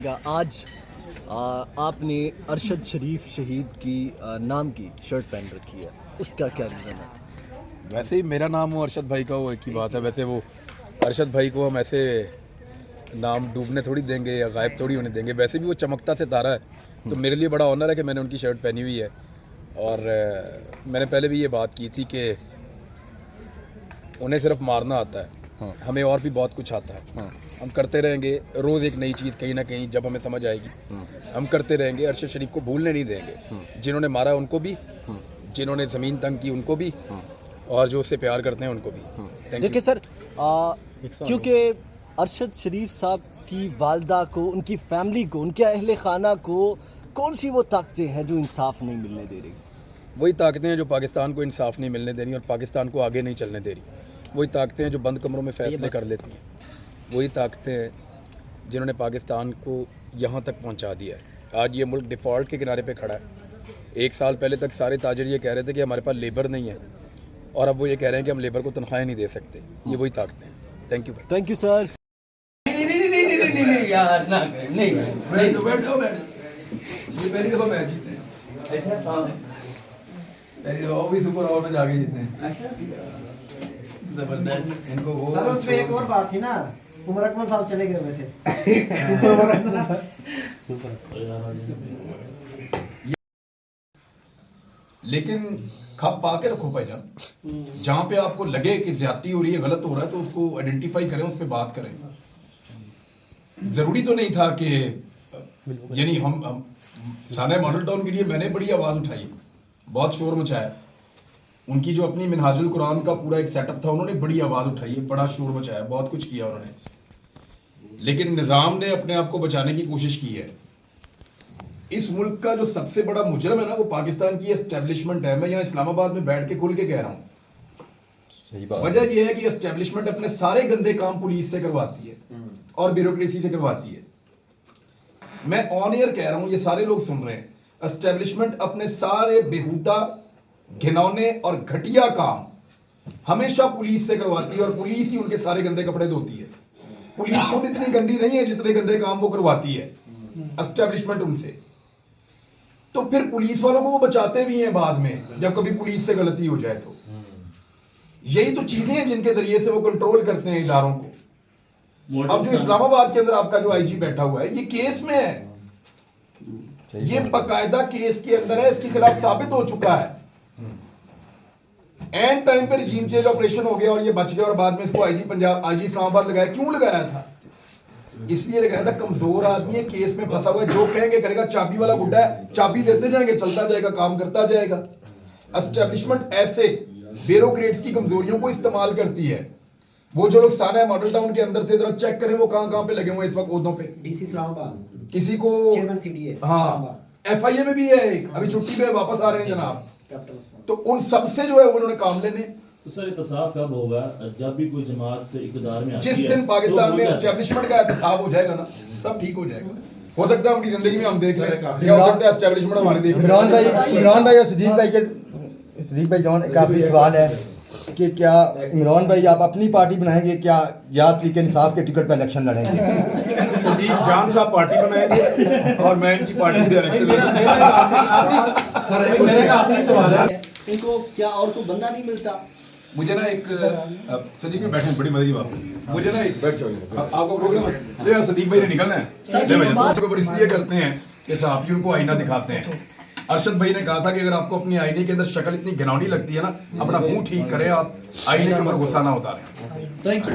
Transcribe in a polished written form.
आज आपने अरशद शरीफ शहीद की नाम की शर्ट पहन रखी है, उसका क्या रीज़न है? वैसे ही मेरा नाम हो अरशद भाई का वो एक ही बात है। वैसे वो अरशद भाई को हम ऐसे नाम डूबने थोड़ी देंगे या गायब थोड़ी होने देंगे। वैसे भी वो चमकता सितारा है, तो मेरे लिए बड़ा ऑनर है कि मैंने उनकी शर्ट पहनी हुई है। और मैंने पहले भी ये बात की थी कि उन्हें सिर्फ मारना आता है, हमें और भी बहुत कुछ आता है। हम करते रहेंगे, रोज़ एक नई चीज़ कहीं ना कहीं जब हमें समझ आएगी हम करते रहेंगे। अरशद शरीफ को भूलने नहीं देंगे। जिन्होंने मारा उनको भी, जिन्होंने ज़मीन तंग की उनको भी, और जो उससे प्यार करते हैं उनको भी। देखिए सर, क्योंकि अरशद शरीफ साहब की वालदा को, उनकी फैमिली को, उनके अहले खाना को कौन सी वो ताकतें हैं जो इंसाफ नहीं मिलने दे रही? वही ताकतें हैं जो पाकिस्तान को इंसाफ नहीं मिलने दे रही और पाकिस्तान को आगे नहीं चलने दे रही। वही ताकतें हैं जो बंद कमरों में फैसले कर लेती हैं। वही ताकतें हैं जिन्होंने पाकिस्तान को यहाँ तक पहुँचा दिया है। आज ये मुल्क डिफ़ॉल्ट के किनारे पे खड़ा है। 1 साल पहले तक सारे ताजिर ये कह रहे थे कि हमारे पास लेबर नहीं है, और अब वो ये कह रहे हैं कि हम लेबर को तनख्वाहें नहीं दे सकते। ये वही ताकतें हैं। Thank you. Thank you sir. नहीं यार, ना नहीं बैठ जाओ ये पहली दफ़ा मैच जीते हैं। अच्छा, पहली दफ़ा वो भी सुपर ओवर में जाके जीते हैं। अच्छा जबरदस्त। इनको वो सर उसमें एक और बात थी ना, उमर अकमल साहब चले गए हुए थे। लेकिन खप पा के रखो भाईजान। जहाँ पे आपको लगे कि ज्यादती हो रही है, गलत हो रहा है, तो उसको आइडेंटिफाई करें, उस पर बात करें। जरूरी तो नहीं था कि यानी हम साना मॉडल टाउन के लिए मैंने बड़ी आवाज़ उठाई, बहुत शोर मचाया। उनकी जो अपनी मिनहाजुल कुरान का पूरा एक सेटअप था, उन्होंने बड़ी आवाज़ उठाई है, बड़ा शोर मचाया, बहुत कुछ किया उन्होंने। लेकिन निज़ाम ने अपने आप को बचाने की कोशिश की है। इस मुल्क का जो सबसे बड़ा मुजरम है ना, वो पाकिस्तान की एस्टेब्लिशमेंट है। मैं यहाँ इस्लामाबाद में बैठ के खुल के कह रहा हूँ। वजह यह है कि एस्टेब्लिशमेंट अपने सारे गंदे काम पुलिस से करवाती है और ब्यूरोक्रेसी से करवाती है। मैं ऑन एयर कह रहा हूँ, ये सारे लोग सुन रहे हैं। एस्टेब्लिशमेंट अपने सारे बेहुदा, घिनौने और घटिया काम हमेशा पुलिस से करवाती है, और पुलिस ही उनके सारे गंदे कपड़े धोती है। पुलिस खुद इतनी गंदी नहीं है जितने गंदे काम वो करवाती है एस्टेब्लिशमेंट उनसे। तो फिर पुलिस वालों को वो बचाते भी हैं बाद में, जब कभी पुलिस से गलती हो जाए तो। यही तो चीजें हैं जिनके जरिए से वो कंट्रोल करते हैं इदारों को। अब जो इस्लामाबाद के अंदर आपका जो आईजी बैठा हुआ है, ये केस में है, ये बाकायदा केस के अंदर है, इसके खिलाफ साबित हो चुका है। एंड टाइम पे रजीम चेंज ऑपरेशन हो गया और ये बच गया, और बाद में इसको आईजी पंजाब, आईजी इस्लामाबाद लगाया। क्यों लगाया था? इसलिए लगाया था, कमजोर आदमी है, केस में फंसा हुआ है, जो कहेंगे करेगा। चाबी वाला गुड्डा है, चाबी देते जाएंगे, चलता जाएगा, काम करता जाएगा। एस्टेब्लिशमेंट ऐसे ब्यूरोक्रेट्स की कमजोरियों को इस्तेमाल करती है। वो जो लोग साना मॉडल टाउन के अंदर थे, जरा चेक करें वो कहां पे लगे हुए इस वक्त ओहदों पे। डीसी इस्लामाबाद, किसी को चेयरमैन सीडीए, हाँ, एफआईए में भी है एक, अभी छुट्टी पे वापस आ रहे हैं जनाब। तो उन सबसे जो है उन्होंने काम लेने। तो सर एहतसाब कब होगा? जब भी कोई जमात इक़्तिदार में आती है, जिस दिन पाकिस्तान में एस्टेब्लिशमेंट का एहतसाब हो जाएगा ना, सब ठीक हो जाएगा। हो सकता है अपनी जिंदगी में हम देख लें, या हो सकता है एस्टेब्लिशमेंट हमारी देख ले। इमरान भाई और सदीक भाई जॉन का भी सवाल है कि क्या इमरान भाई आप अपनी पार्टी बनाएंगे, क्या या तरीके इंसाफ के टिकट पर इलेक्शन लड़ेंगे? सदीक जान साहब पार्टी बनाएंगे और मैं इनकी पार्टी से इलेक्शन लड़ूंगा। सर मेरा आखिरी सवाल है, इनको क्या और कोई बंदा नहीं मिलता? मुझे ना एक सदीक में बैठे, बड़ी मदद की बात। मुझे ना एक आपको प्रोग्राम है, सदीक भाई ने निकलना है। तो बड़ी इसलिए करते हैं कि सहाफी उनको आईना दिखाते हैं। अरशद भाई ने कहा था कि अगर आपको अपनी आईने के अंदर शक्ल इतनी घिनौनी लगती है ना, अपना मुंह ठीक करें, आप आईने के ऊपर गुस्सा ना उतारें। Thank you.